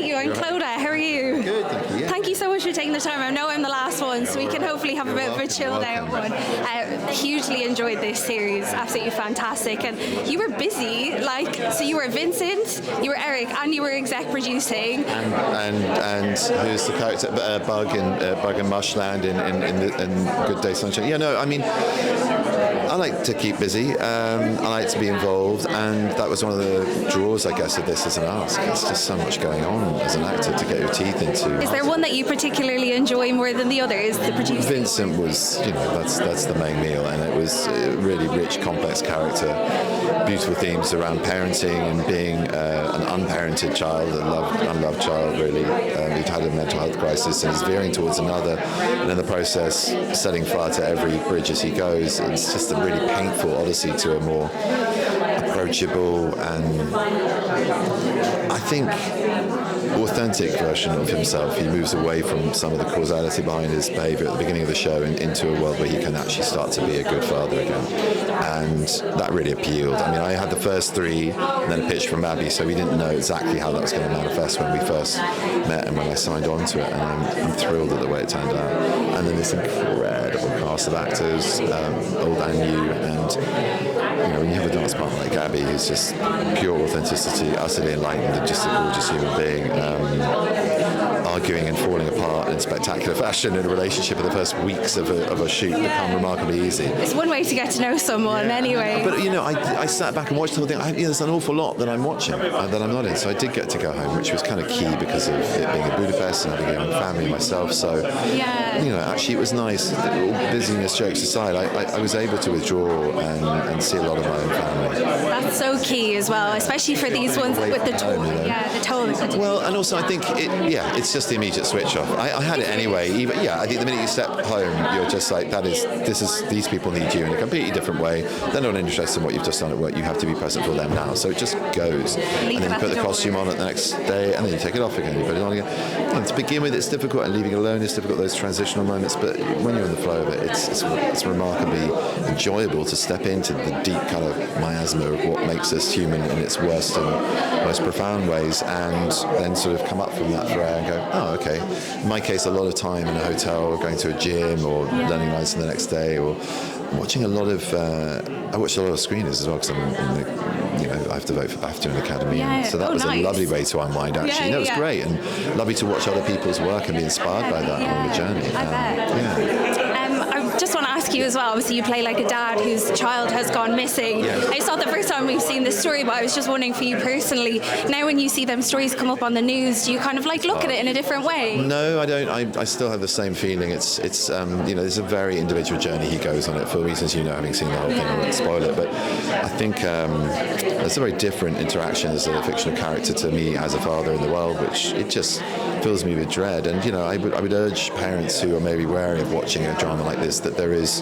meet you. I'm Clodagh. How are you? Good, thank you. Yeah. Thank you so much for taking the time. I know I'm the last one, so we can hopefully have a bit of a chilled out one. Hugely enjoyed this series. Absolutely fantastic. And you were busy, so you were Vincent, you were Eric, and you were exec producing. And who's the character? Bug in Mushland in Good Day Sunshine. Yeah, no, I mean, I like to keep busy. I like to be involved, and that was one of the draws, I guess, of this as an ask. It's just so much going on as an actor to get your teeth into. Is there one that you particularly enjoy more than the others? The producing? Vincent was, that's the main meal, and it was a really rich, complex character. Beautiful themes around parenting and being an unparented child, unloved child, really. Who'd had a mental health crisis and is veering towards another, and in the process, setting fire to every bridge as he goes. It's just a really painful odyssey to a more approachable and, I think, authentic version of himself. He moves away from some of the causality behind his behaviour at the beginning of the show and into a world where he can actually start to be a good father again. And that really appealed. I mean, I had the first three and then a pitch from Abby, so we didn't know exactly how that was going to manifest when we first met and when I signed on to it, and I'm thrilled at the way it turned out. And then this incredible cast of actors, old and new, and when you have a dance partner like Abby, who's just pure authenticity, utterly enlightened and just a gorgeous human being, arguing and falling apart in spectacular fashion in a relationship in the first weeks of a shoot become remarkably easy. It's one way to get to know someone anyway. But I sat back and watched the whole thing. There's an awful lot that I'm watching that I'm not in, so I did get to go home, which was kind of key because of it being in Budapest and having a young family myself. So actually it was nice. All busyness jokes aside, I was able to withdraw and see a lot of my own family. That's so key as well, especially for these ones with the tone. The tone. Well, and also I think it's just the immediate switch off. I had it anyway. I think the minute you step home, you're just like, these people need you in a completely different way. They're not interested in what you've just done at work. You have to be present for them now. So it just goes. And then you put the costume on it the next day, and then you take it off again. You put it on again. And to begin with, it's difficult, and leaving alone is difficult. Those transitional moments, but when you're in the flow of it, it's remarkably enjoyable to step into the deep kind of miasma of what makes us human in its worst and most profound ways, and then sort of come up from that for air and go, oh, okay. In my case, a lot of time in a hotel or going to a gym or learning lines for the next day, or watching a lot of I watched a lot of screeners as well, because I have to vote for BAFTA and Academy, so that was nice. A lovely way to unwind actually. It was great, and lovely to watch other people's work and be inspired by that on the journey. I bet. I just want to ask you as well, obviously you play like a dad whose child has gone missing. It's not the first time we've seen this story, but I was just wondering for you personally, now when you see them stories come up on the news, do you kind of look at it in a different way? No, I don't. I still have the same feeling. It's there's a very individual journey he goes on it for reasons having seen the whole thing. I won't spoil it, but I think there's a very different interaction as a fictional character to me as a father in the world, which it just fills me with dread. And I would urge parents who are maybe wary of watching a drama like this that there is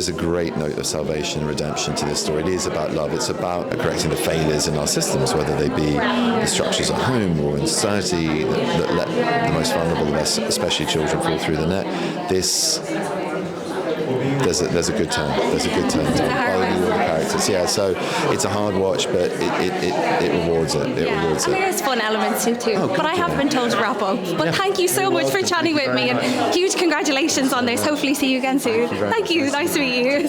a great note of salvation and redemption to this story. It is about love. It's about correcting the failures in our systems, whether they be the structures at home or in society that let the most vulnerable, especially children, fall through the net. There's a good turn. There's a good turn to all the characters. Yeah, so it's a hard watch, but it rewards it. It rewards it. There's fun elements too. But I have been told to wrap up. But thank you so much for chatting with me, and huge congratulations on this. Hopefully see you again soon. Thank you. Nice to meet you.